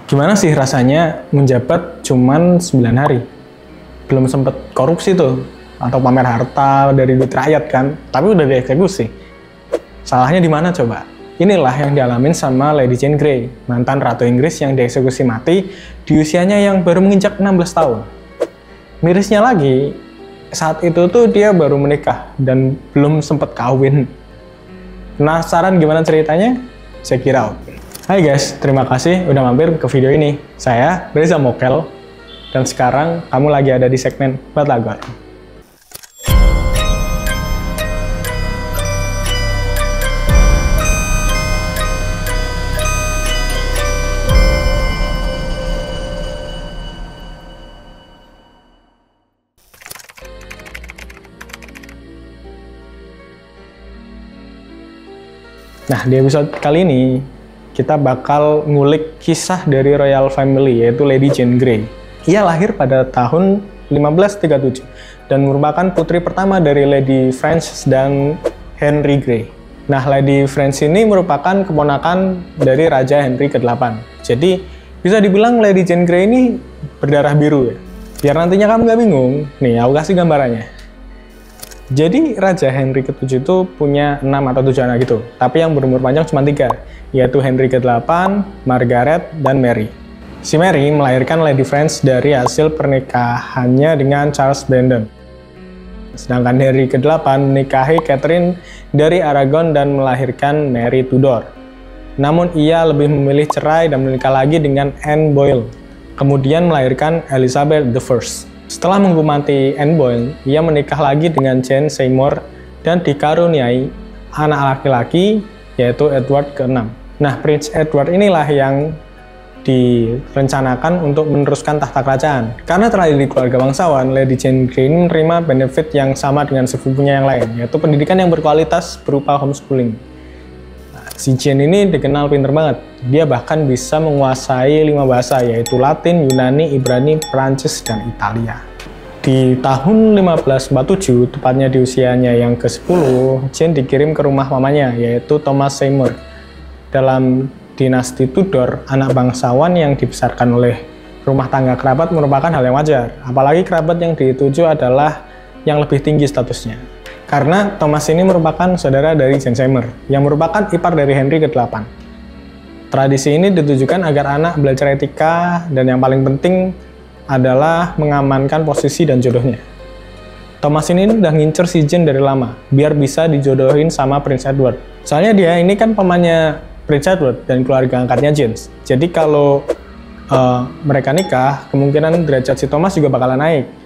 Gimana sih rasanya menjabat cuman 9 hari? Belum sempet korupsi tuh, atau pamer harta dari duit rakyat kan, tapi udah dieksekusi. Salahnya di mana coba? Inilah yang dialamin sama Lady Jane Grey, mantan Ratu Inggris yang dieksekusi mati di usianya yang baru menginjak 16 tahun. Mirisnya lagi, saat itu tuh dia baru menikah dan belum sempat kawin. Penasaran gimana ceritanya? Check it out. Hai guys, terima kasih udah mampir ke video ini. Saya Reza Mokel, dan sekarang kamu lagi ada di segmen Batagor. Nah, di episode kali ini, kita bakal ngulik kisah dari Royal Family, yaitu Lady Jane Grey. Ia lahir pada tahun 1537, dan merupakan putri pertama dari Lady Frances dan Henry Grey. Nah, Lady Frances ini merupakan keponakan dari Raja Henry ke-8. Jadi, bisa dibilang Lady Jane Grey ini berdarah biru ya. Biar nantinya kamu nggak bingung, nih aku kasih gambarannya. Jadi Raja Henry ke-7 itu punya 6 atau 7 anak gitu, tapi yang berumur panjang cuma 3, yaitu Henry ke-8, Margaret, dan Mary. Si Mary melahirkan Lady Frances dari hasil pernikahannya dengan Charles Brandon. Sedangkan Henry ke-8 menikahi Catherine dari Aragon dan melahirkan Mary Tudor. Namun ia lebih memilih cerai dan menikah lagi dengan Anne Boleyn, kemudian melahirkan Elizabeth I. Setelah menghormati Anne Boleyn, ia menikah lagi dengan Jane Seymour dan dikaruniai anak laki-laki yaitu Edward ke-6. Nah, Prince Edward inilah yang direncanakan untuk meneruskan tahta kerajaan. Karena terlahir di keluarga bangsawan, Lady Jane Grey menerima benefit yang sama dengan sepupunya yang lain, yaitu pendidikan yang berkualitas berupa homeschooling. Si Jane ini dikenal pinter banget. Dia bahkan bisa menguasai 5 bahasa, yaitu Latin, Yunani, Ibrani, Prancis, dan Italia. Di tahun 1547, tepatnya di usianya yang ke-10, Jane dikirim ke rumah mamanya, yaitu Thomas Seymour. Dalam dinasti Tudor, anak bangsawan yang dibesarkan oleh rumah tangga kerabat merupakan hal yang wajar. Apalagi kerabat yang dituju adalah yang lebih tinggi statusnya. Karena Thomas ini merupakan saudara dari Jane Seymour, yang merupakan ipar dari Henry ke-8. Tradisi ini ditujukan agar anak belajar etika, dan yang paling penting adalah mengamankan posisi dan jodohnya. Thomas ini udah ngincer si Jane dari lama, biar bisa dijodohin sama Prince Edward. Soalnya dia ini kan pamannya Prince Edward dan keluarga angkatnya Jane. Jadi kalau mereka nikah, kemungkinan derajat si Thomas juga bakalan naik.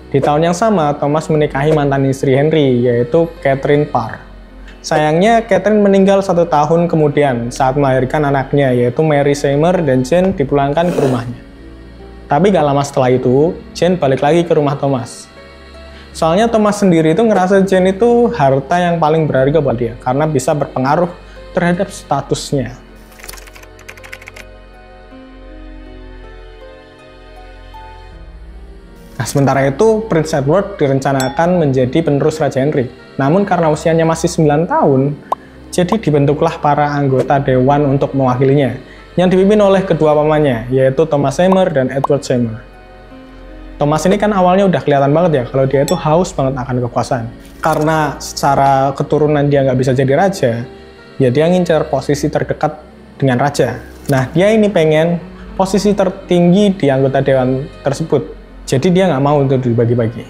Di tahun yang sama, Thomas menikahi mantan istri Henry, yaitu Catherine Parr. Sayangnya, Catherine meninggal 1 tahun kemudian saat melahirkan anaknya, yaitu Mary Seymour, dan Jane dipulangkan ke rumahnya. Tapi gak lama setelah itu, Jane balik lagi ke rumah Thomas. Soalnya Thomas sendiri itu ngerasa Jane itu harta yang paling berharga buat dia, karena bisa berpengaruh terhadap statusnya. Nah, sementara itu, Prince Edward direncanakan menjadi penerus Raja Henry. Namun karena usianya masih 9 tahun, jadi dibentuklah para anggota dewan untuk mewakilinya, yang dipimpin oleh kedua pamannya, yaitu Thomas Seymour dan Edward Seymour. Thomas ini kan awalnya udah kelihatan banget ya, kalau dia itu haus banget akan kekuasaan. Karena secara keturunan dia nggak bisa jadi raja, ya dia ngincer posisi terdekat dengan raja. Nah, dia ini pengen posisi tertinggi di anggota dewan tersebut. Jadi dia nggak mau untuk dibagi-bagi.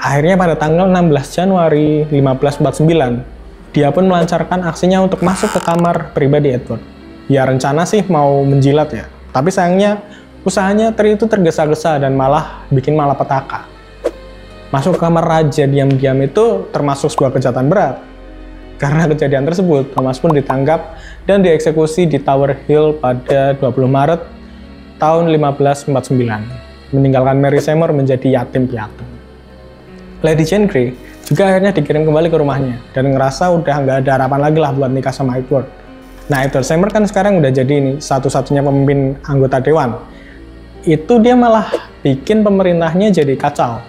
Akhirnya pada tanggal 16 Januari 1549, dia pun melancarkan aksinya untuk masuk ke kamar pribadi Edward. Ya rencana sih mau menjilat ya, tapi sayangnya usahanya itu tergesa-gesa dan malah bikin malapetaka. Masuk ke kamar raja diam-diam itu termasuk sebuah kejahatan berat. Karena kejadian tersebut, Thomas pun ditangkap dan dieksekusi di Tower Hill pada 20 Maret tahun 1549. Meninggalkan Mary Seymour menjadi yatim piatu. Lady Jane Grey juga akhirnya dikirim kembali ke rumahnya dan ngerasa udah nggak ada harapan lagi lah buat nikah sama Edward. Nah, Edward Seymour kan sekarang udah jadi ini satu-satunya pemimpin anggota dewan. Itu dia malah bikin pemerintahnya jadi kacau.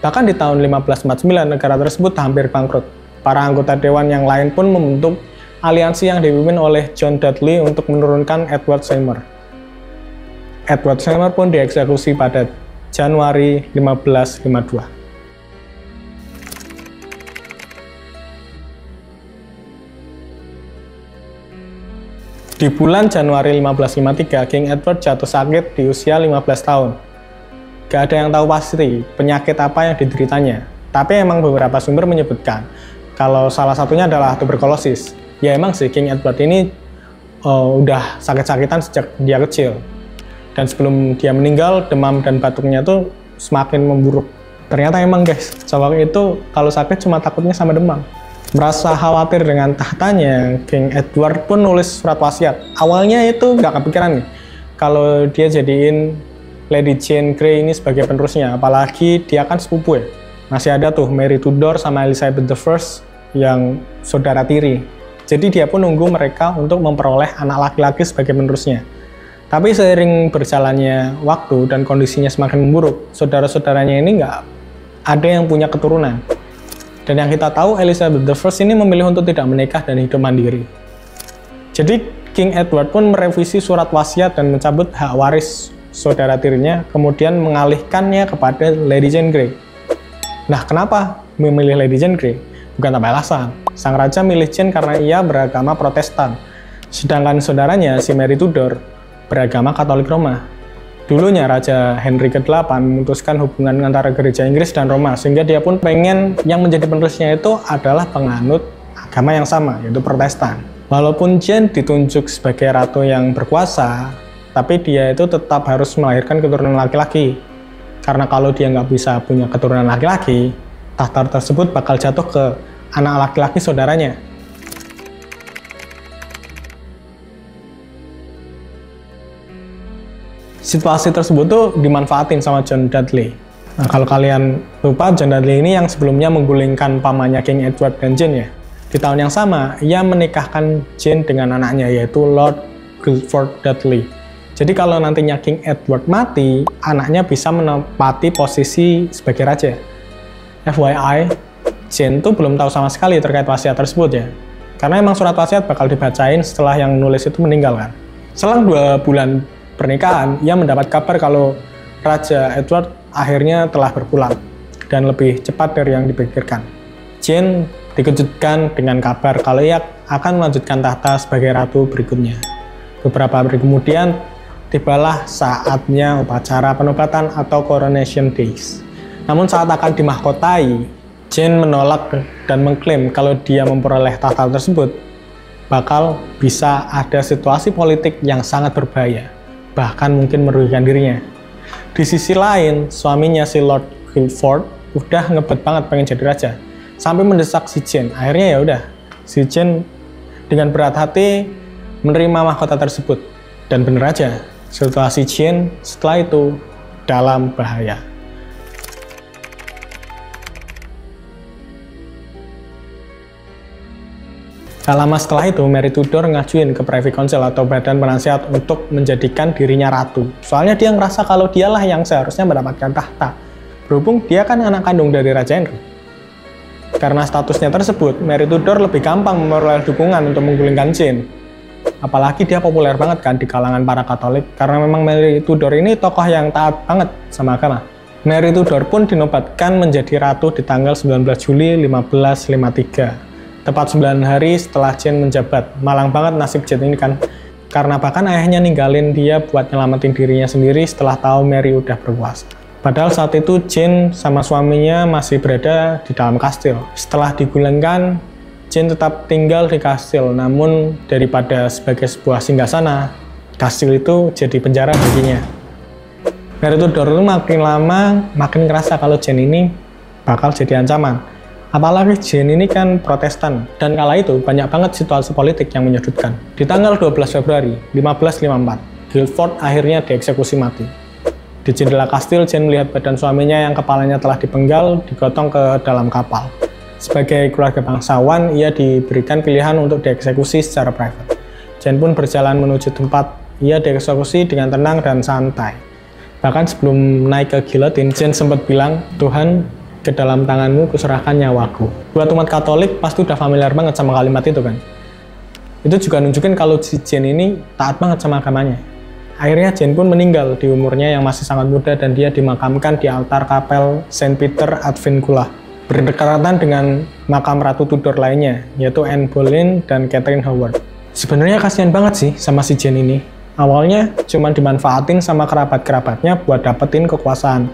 Bahkan di tahun 1549 negara tersebut hampir bangkrut. Para anggota dewan yang lain pun membentuk aliansi yang dipimpin oleh John Dudley untuk menurunkan Edward Seymour. Edward Seymour pun dieksekusi pada Januari 1552. Di bulan Januari 1553, King Edward jatuh sakit di usia 15 tahun. Gak ada yang tahu pasti penyakit apa yang dideritanya. Tapi emang beberapa sumber menyebutkan kalau salah satunya adalah tuberkulosis. Ya emang sih, King Edward ini udah sakit-sakitan sejak dia kecil. Dan sebelum dia meninggal, demam dan batuknya tuh semakin memburuk. Ternyata emang guys, cowok itu kalau sakit cuma takutnya sama demam. Merasa khawatir dengan tahtanya, King Edward pun nulis surat wasiat. Awalnya itu nggak kepikiran nih, kalau dia jadiin Lady Jane Grey ini sebagai penerusnya. Apalagi dia kan sepupu ya. Masih ada tuh Mary Tudor sama Elizabeth I yang saudara tiri. Jadi dia pun nunggu mereka untuk memperoleh anak laki-laki sebagai penerusnya. Tapi seiring berjalannya waktu dan kondisinya semakin memburuk, saudara-saudaranya ini nggak ada yang punya keturunan. Dan yang kita tahu, Elizabeth I ini memilih untuk tidak menikah dan hidup mandiri. Jadi King Edward pun merevisi surat wasiat dan mencabut hak waris saudara tirinya, kemudian mengalihkannya kepada Lady Jane Grey. Nah, kenapa memilih Lady Jane Grey? Bukan tanpa alasan. Sang raja milih Jane karena ia beragama Protestan, sedangkan saudaranya, si Mary Tudor, beragama Katolik Roma. Dulunya Raja Henry ke-8 memutuskan hubungan antara gereja Inggris dan Roma, sehingga dia pun pengen yang menjadi penerusnya itu adalah penganut agama yang sama, yaitu Protestan. Walaupun Jane ditunjuk sebagai ratu yang berkuasa, tapi dia itu tetap harus melahirkan keturunan laki-laki. Karena kalau dia nggak bisa punya keturunan laki-laki, tahta tersebut bakal jatuh ke anak laki-laki saudaranya. Situasi tersebut tuh dimanfaatin sama John Dudley. Nah, kalau kalian lupa, John Dudley ini yang sebelumnya menggulingkan pamannya King Edward dan Jane ya. Di tahun yang sama, ia menikahkan Jane dengan anaknya, yaitu Lord Guildford Dudley. Jadi kalau nantinya King Edward mati, anaknya bisa menempati posisi sebagai raja. FYI, Jane tuh belum tahu sama sekali terkait wasiat tersebut ya. Karena emang surat wasiat bakal dibacain setelah yang nulis itu meninggal kan. Selang 2 bulan pernikahan, ia mendapat kabar kalau Raja Edward akhirnya telah berpulang dan lebih cepat dari yang dipikirkan. Jane dikejutkan dengan kabar kalau ia akan melanjutkan tahta sebagai ratu berikutnya. Beberapa hari kemudian, tibalah saatnya upacara penobatan atau Coronation Days. Namun saat akan dimahkotai, Jane menolak dan mengklaim kalau dia memperoleh tahta tersebut bakal bisa ada situasi politik yang sangat berbahaya, bahkan mungkin merugikan dirinya. Di sisi lain, suaminya si Lord Guildford udah ngebet banget pengen jadi raja, sampai mendesak si Jane. Akhirnya ya udah, si Jane dengan berat hati menerima mahkota tersebut. Dan bener aja, situasi Jane setelah itu dalam bahaya. Tak lama setelah itu, Mary Tudor ngajuin ke Privy Council atau badan penasihat untuk menjadikan dirinya ratu. Soalnya dia ngerasa kalau dialah yang seharusnya mendapatkan tahta. Berhubung dia kan anak kandung dari Raja Henry. Karena statusnya tersebut, Mary Tudor lebih gampang memperoleh dukungan untuk menggulingkan Jane. Apalagi dia populer banget kan di kalangan para Katolik, karena memang Mary Tudor ini tokoh yang taat banget sama agama. Mary Tudor pun dinobatkan menjadi ratu di tanggal 19 Juli 1553. Tepat 9 hari setelah Jane menjabat. Malang banget nasib Jane ini kan, karena bahkan ayahnya ninggalin dia buat nyelamatin dirinya sendiri setelah tahu Mary udah berkuasa. Padahal saat itu Jane sama suaminya masih berada di dalam kastil. Setelah digulingkan, Jane tetap tinggal di kastil, namun daripada sebagai sebuah singgasana, kastil itu jadi penjara baginya. Mary Tudor itu makin lama makin ngerasa kalau Jane ini bakal jadi ancaman. Apalagi Jane ini kan Protestan, dan kala itu banyak banget situasi politik yang menyudutkan. Di tanggal 12 Februari 1554, Guildford akhirnya dieksekusi mati. Di jendela kastil, Jane melihat badan suaminya yang kepalanya telah dipenggal, digotong ke dalam kapal. Sebagai keluarga bangsawan, ia diberikan pilihan untuk dieksekusi secara private. Jane pun berjalan menuju tempat ia dieksekusi dengan tenang dan santai. Bahkan sebelum naik ke giletin, Jane sempat bilang, "Tuhan, ke dalam tanganmu kuserahkan nyawaku." Buat umat Katolik pasti udah familiar banget sama kalimat itu kan. Itu juga nunjukin kalau si Jane ini taat banget sama agamanya. Akhirnya Jane pun meninggal di umurnya yang masih sangat muda dan dia dimakamkan di altar kapel Saint Peter ad Vincula, berdekatan dengan makam Ratu Tudor lainnya, yaitu Anne Boleyn dan Catherine Howard. Sebenarnya kasihan banget sih sama si Jane ini. Awalnya cuma dimanfaatin sama kerabat-kerabatnya buat dapetin kekuasaan,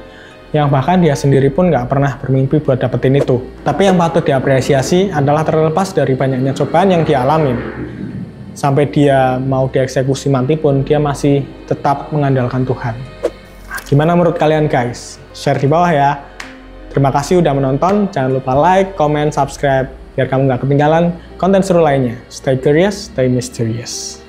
yang bahkan dia sendiri pun nggak pernah bermimpi buat dapetin itu. Tapi yang patut diapresiasi adalah terlepas dari banyaknya cobaan yang dia alamin, sampai dia mau dieksekusi mati pun dia masih tetap mengandalkan Tuhan. Nah, gimana menurut kalian guys? Share di bawah ya. Terima kasih udah menonton. Jangan lupa like, comment, subscribe biar kamu nggak ketinggalan konten seru lainnya. Stay curious, stay mysterious.